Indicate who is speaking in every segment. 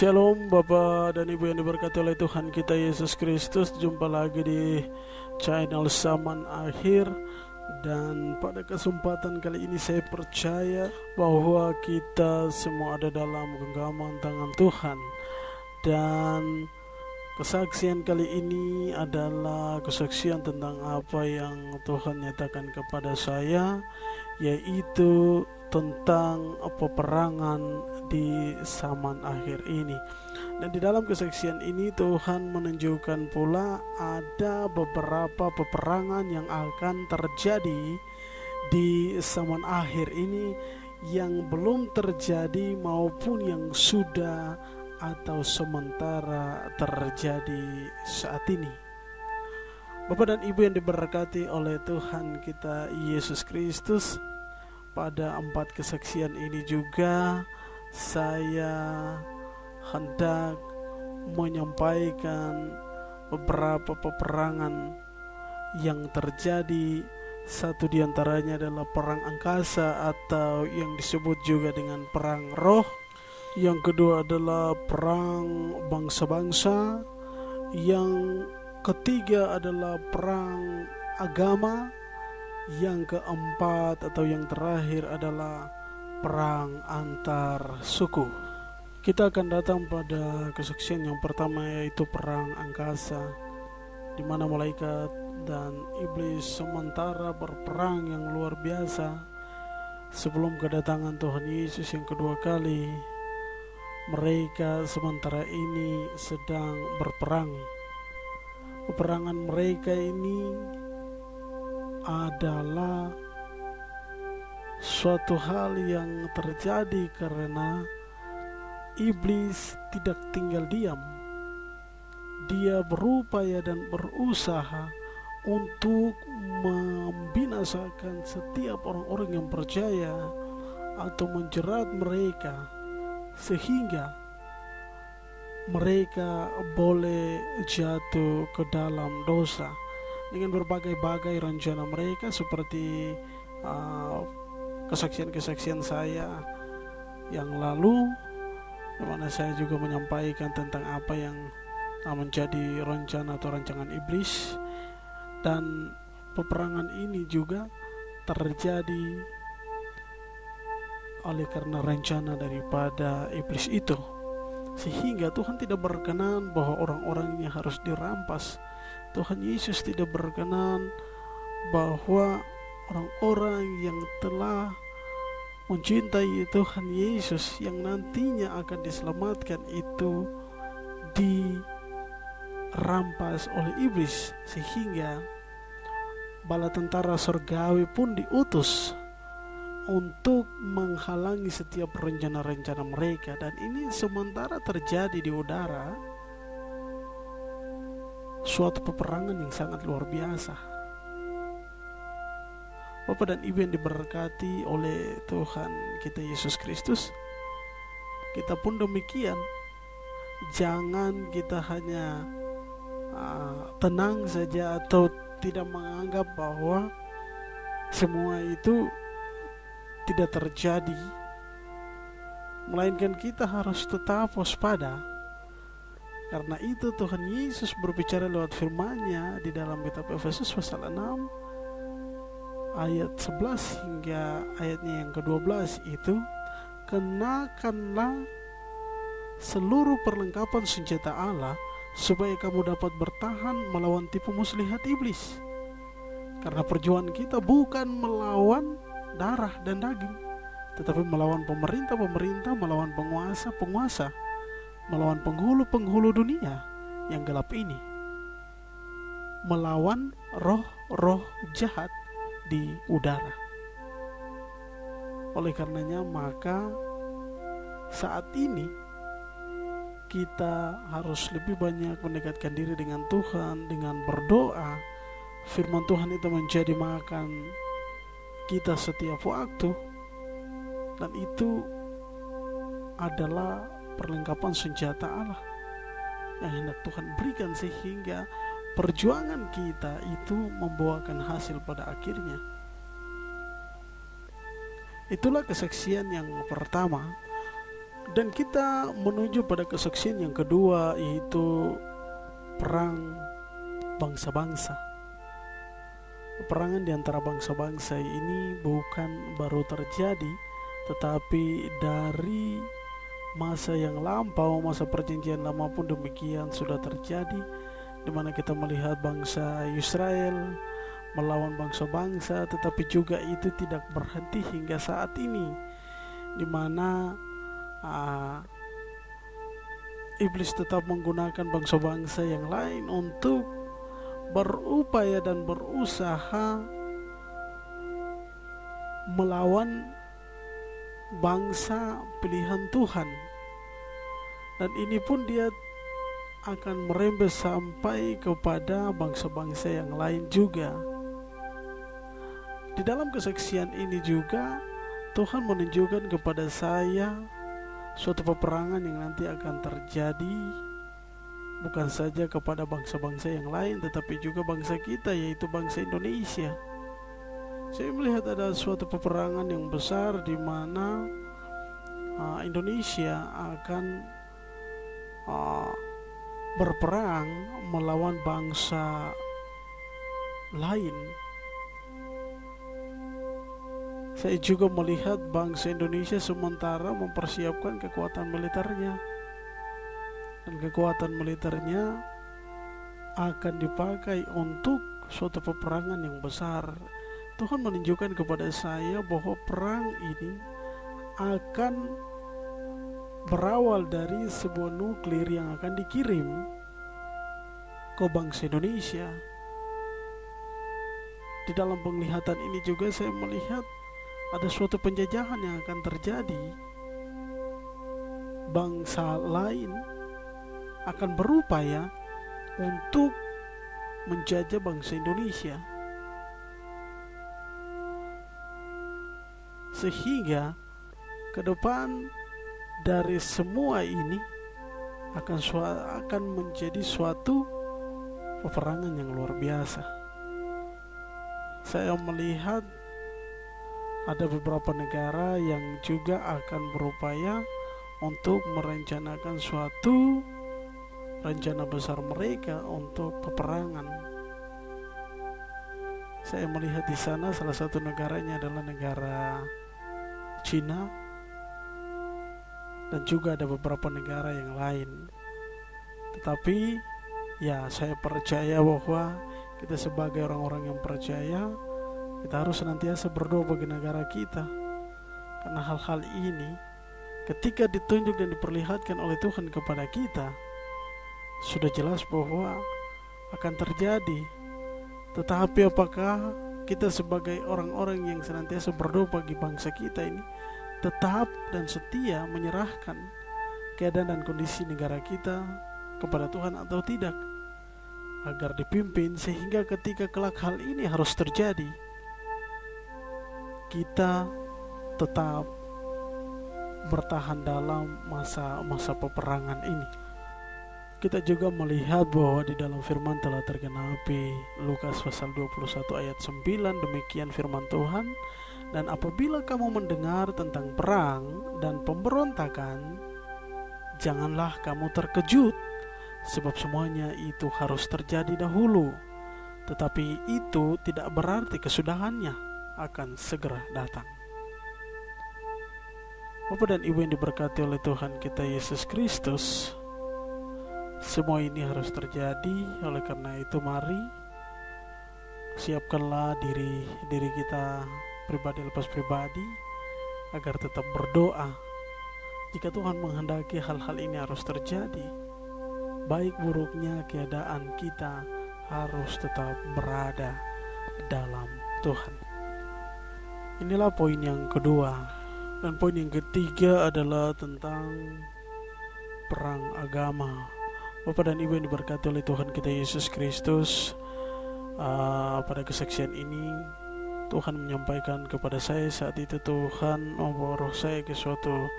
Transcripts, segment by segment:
Speaker 1: Shalom Bapak dan Ibu yang diberkati oleh Tuhan kita Yesus Kristus. Jumpa lagi di channel Zaman Akhir. Dan pada kesempatan kali ini saya percaya bahwa kita semua ada dalam genggaman tangan Tuhan. Dan kesaksian kali ini adalah kesaksian tentang apa yang Tuhan nyatakan kepada saya, yaitu tentang peperangan di zaman akhir ini. Dan di dalam kesaksian ini Tuhan menunjukkan pula ada beberapa peperangan yang akan terjadi di zaman akhir ini yang belum terjadi maupun yang sudah atau sementara terjadi saat ini. Bapak dan Ibu yang diberkati oleh Tuhan kita Yesus Kristus, pada 4 kesaksian ini juga saya hendak menyampaikan beberapa peperangan yang terjadi. Satu diantaranya adalah perang angkasa atau yang disebut juga dengan perang roh. Yang kedua adalah perang bangsa-bangsa. Yang ketiga adalah perang agama. Yang keempat atau yang terakhir adalah perang antar suku. Kita akan datang pada kesaksian yang pertama, yaitu perang angkasa, di mana malaikat dan iblis sementara berperang yang luar biasa sebelum kedatangan Tuhan Yesus yang kedua kali. Mereka sementara ini sedang berperang. Peperangan mereka ini adalah suatu hal yang terjadi karena iblis tidak tinggal diam. Dia berupaya dan berusaha untuk membinasakan setiap orang-orang yang percaya atau menjerat mereka sehingga mereka boleh jatuh ke dalam dosa dengan berbagai-bagai rencana mereka, seperti kesaksian-kesaksian saya yang lalu, di mana saya juga menyampaikan tentang apa yang menjadi rencana atau rancangan iblis. Dan peperangan ini juga terjadi oleh karena rencana daripada iblis itu, sehingga Tuhan tidak berkenan bahwa orang-orang ini harus dirampas. Tuhan Yesus tidak berkenan bahwa orang-orang yang telah mencintai Tuhan Yesus yang nantinya akan diselamatkan itu dirampas oleh iblis, sehingga bala tentara surgawi pun diutus untuk menghalangi setiap rencana-rencana mereka. Dan ini sementara terjadi di udara, suatu peperangan yang sangat luar biasa. Bapak dan Ibu yang diberkati oleh Tuhan kita Yesus Kristus, kita pun demikian. Jangan kita hanya tenang saja atau tidak menganggap bahwa semua itu tidak terjadi, melainkan kita harus tetap waspada. Karena itu Tuhan Yesus berbicara lewat firman-Nya di dalam kitab Efesus pasal 6 ayat 11 hingga ayatnya yang ke-12 itu, kenakanlah seluruh perlengkapan senjata Allah supaya kamu dapat bertahan melawan tipu muslihat iblis. Karena perjuangan kita bukan melawan darah dan daging, tetapi melawan pemerintah-pemerintah, melawan penguasa-penguasa, melawan penghulu-penghulu dunia yang gelap ini, melawan roh-roh jahat di udara. Oleh karenanya, maka saat ini kita harus lebih banyak mendekatkan diri dengan Tuhan dengan berdoa. Firman Tuhan itu menjadi makan kita setiap waktu, dan itu adalah perlengkapan senjata Allah yang hendak Tuhan berikan, sehingga perjuangan kita itu membawakan hasil pada akhirnya. Itulah kesaksian yang pertama. Dan kita menuju pada kesaksian yang kedua, yaitu perang bangsa-bangsa. Peperangan di antara bangsa-bangsa ini bukan baru terjadi, tetapi dari masa yang lampau, masa perjanjian lama pun demikian sudah terjadi, di mana kita melihat bangsa Israel melawan bangsa-bangsa, tetapi juga itu tidak berhenti hingga saat ini, di mana iblis tetap menggunakan bangsa-bangsa yang lain untuk berupaya dan berusaha melawan bangsa pilihan Tuhan. Dan ini pun dia akan merembes sampai kepada bangsa-bangsa yang lain juga. Di dalam kesaksian ini juga Tuhan menunjukkan kepada saya suatu peperangan yang nanti akan terjadi, bukan saja kepada bangsa-bangsa yang lain, tetapi juga bangsa kita, yaitu bangsa Indonesia. Saya melihat ada suatu peperangan yang besar di mana Indonesia akan berperang melawan bangsa lain. Saya juga melihat bangsa Indonesia sementara mempersiapkan kekuatan militernya, dan kekuatan militernya akan dipakai untuk suatu peperangan yang besar. Tuhan menunjukkan kepada saya bahwa perang ini akan berawal dari sebuah nuklir yang akan dikirim ke bangsa Indonesia. Di dalam penglihatan ini juga saya melihat ada suatu penjajahan yang akan terjadi. Bangsa lain akan berupaya untuk menjajah bangsa Indonesia, sehingga ke depan dari semua ini akan menjadi suatu peperangan yang luar biasa. Saya melihat ada beberapa negara yang juga akan berupaya untuk merencanakan suatu rencana besar mereka untuk peperangan. Saya melihat di sana salah satu negaranya adalah negara Cina, dan juga ada beberapa negara yang lain. Tetapi ya, saya percaya bahwa kita sebagai orang-orang yang percaya, kita harus senantiasa berdoa bagi negara kita, karena hal-hal ini ketika ditunjuk dan diperlihatkan oleh Tuhan kepada kita, sudah jelas bahwa akan terjadi. Tetapi apakah kita sebagai orang-orang yang senantiasa berdoa bagi bangsa kita ini tetap dan setia menyerahkan keadaan dan kondisi negara kita kepada Tuhan atau tidak, agar dipimpin sehingga ketika kelak hal ini harus terjadi, kita tetap bertahan dalam masa peperangan ini. Kita juga melihat bahwa di dalam firman telah tergenapi Lukas pasal 21 ayat 9, demikian firman Tuhan, dan apabila kamu mendengar tentang perang dan pemberontakan, janganlah kamu terkejut, sebab semuanya itu harus terjadi dahulu, tetapi itu tidak berarti kesudahannya akan segera datang. Bapak dan Ibu yang diberkati oleh Tuhan kita Yesus Kristus, semua ini harus terjadi. Oleh karena itu, mari siapkanlah diri kita pribadi lepas pribadi agar tetap berdoa. Jika Tuhan menghendaki hal-hal ini harus terjadi, baik buruknya keadaan kita harus tetap berada dalam Tuhan. Inilah poin yang kedua. Dan poin yang ketiga adalah tentang perang agama. Bapak dan Ibu yang diberkati oleh Tuhan kita Yesus Kristus, pada kesaksian ini Tuhan menyampaikan kepada saya saat itu, Tuhan membawa roh saya ke suatu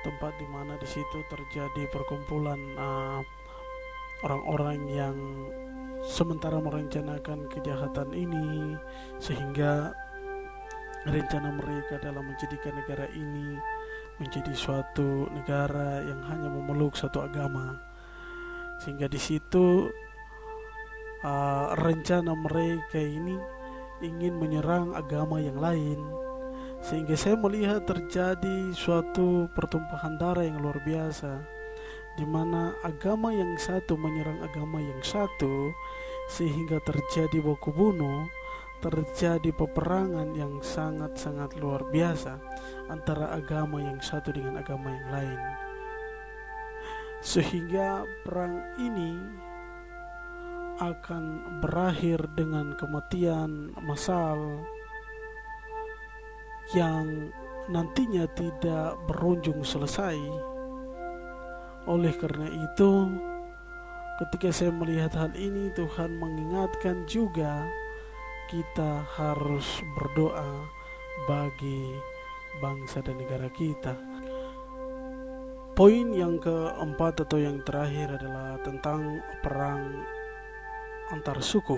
Speaker 1: tempat di mana di situ terjadi perkumpulan orang-orang yang sementara merencanakan kejahatan ini, sehingga rencana mereka dalam menjadikan negara ini menjadi suatu negara yang hanya memeluk satu agama, sehingga di situ rencana mereka ini ingin menyerang agama yang lain, sehingga saya melihat terjadi suatu pertumpahan darah yang luar biasa, di mana agama yang satu menyerang agama yang satu, sehingga terjadi baku bunuh, terjadi peperangan yang sangat-sangat luar biasa antara agama yang satu dengan agama yang lain, sehingga perang ini akan berakhir dengan kematian massal yang nantinya tidak berujung selesai. Oleh karena itu, ketika saya melihat hal ini, Tuhan mengingatkan juga kita harus berdoa bagi bangsa dan negara kita. Poin yang keempat atau yang terakhir adalah tentang perang antar suku.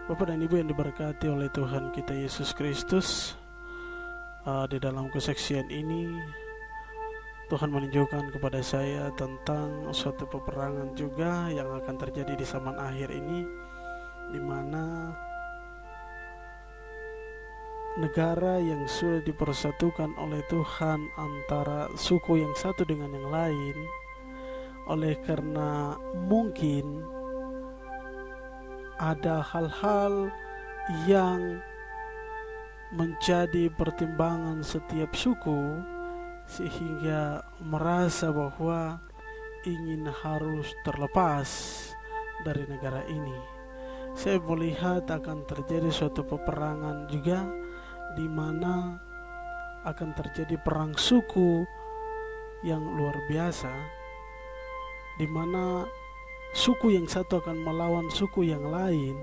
Speaker 1: Bapak dan Ibu yang diberkati oleh Tuhan kita Yesus Kristus, di dalam kesaksian ini Tuhan menunjukkan kepada saya tentang suatu peperangan juga yang akan terjadi di zaman akhir ini, di mana negara yang sudah dipersatukan oleh Tuhan antara suku yang satu dengan yang lain, oleh karena mungkin ada hal-hal yang menjadi pertimbangan setiap suku, sehingga merasa bahwa ingin harus terlepas dari negara ini. Saya melihat akan terjadi suatu peperangan juga, di mana akan terjadi perang suku yang luar biasa, di mana suku yang satu akan melawan suku yang lain,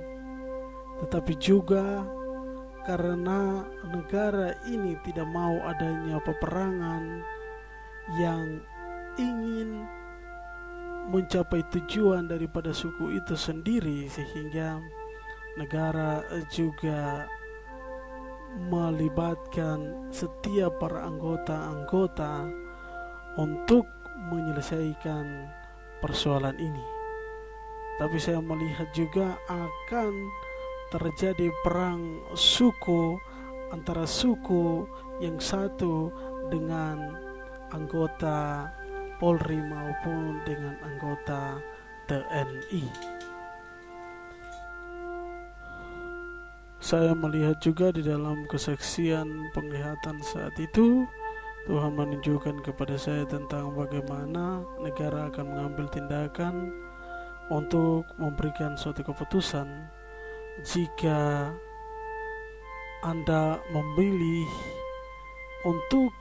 Speaker 1: tetapi juga karena negara ini tidak mau adanya peperangan yang ingin mencapai tujuan daripada suku itu sendiri, sehingga negara juga melibatkan setiap para anggota-anggota untuk menyelesaikan persoalan ini. Tapi saya melihat juga akan terjadi perang suku antara suku yang satu dengan anggota Polri maupun dengan anggota TNI. Saya melihat juga di dalam kesaksian penglihatan saat itu, Tuhan menunjukkan kepada saya tentang bagaimana negara akan mengambil tindakan untuk memberikan suatu keputusan jika Anda memilih untuk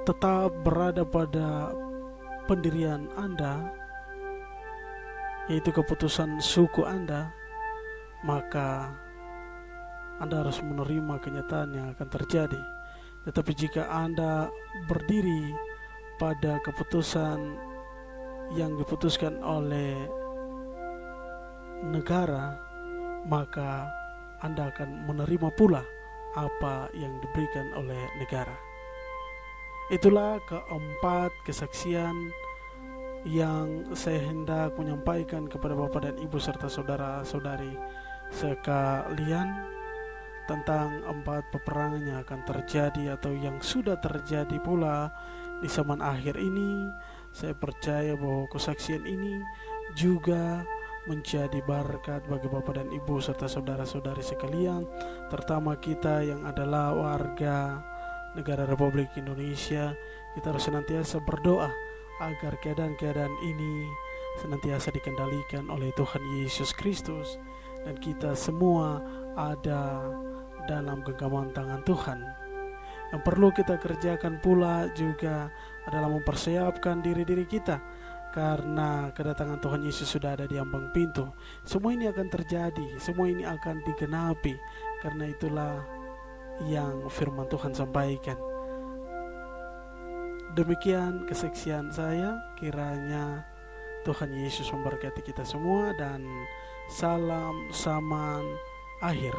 Speaker 1: tetap berada pada pendirian Anda, yaitu keputusan suku Anda, maka Anda harus menerima kenyataan yang akan terjadi. Tetapi jika Anda berdiri pada keputusan yang diputuskan oleh negara, maka Anda akan menerima pula apa yang diberikan oleh negara. Itulah keempat kesaksian yang saya hendak menyampaikan kepada Bapak dan Ibu serta saudara-saudari sekalian tentang 4 peperangan yang akan terjadi atau yang sudah terjadi pula di zaman akhir ini. Saya percaya bahwa kesaksian ini juga menjadi berkat bagi Bapak dan Ibu serta saudara-saudari sekalian, terutama kita yang adalah warga negara Republik Indonesia. Kita harus senantiasa berdoa agar keadaan-keadaan ini senantiasa dikendalikan oleh Tuhan Yesus Kristus, dan kita semua ada dalam genggaman tangan Tuhan. Yang perlu kita kerjakan pula juga adalah mempersiapkan diri-diri kita, karena kedatangan Tuhan Yesus sudah ada di ambang pintu. Semua ini akan terjadi, semua ini akan digenapi, karena itulah yang firman Tuhan sampaikan. Demikian kesaksian saya, kiranya Tuhan Yesus memberkati kita semua, dan salam zaman akhir.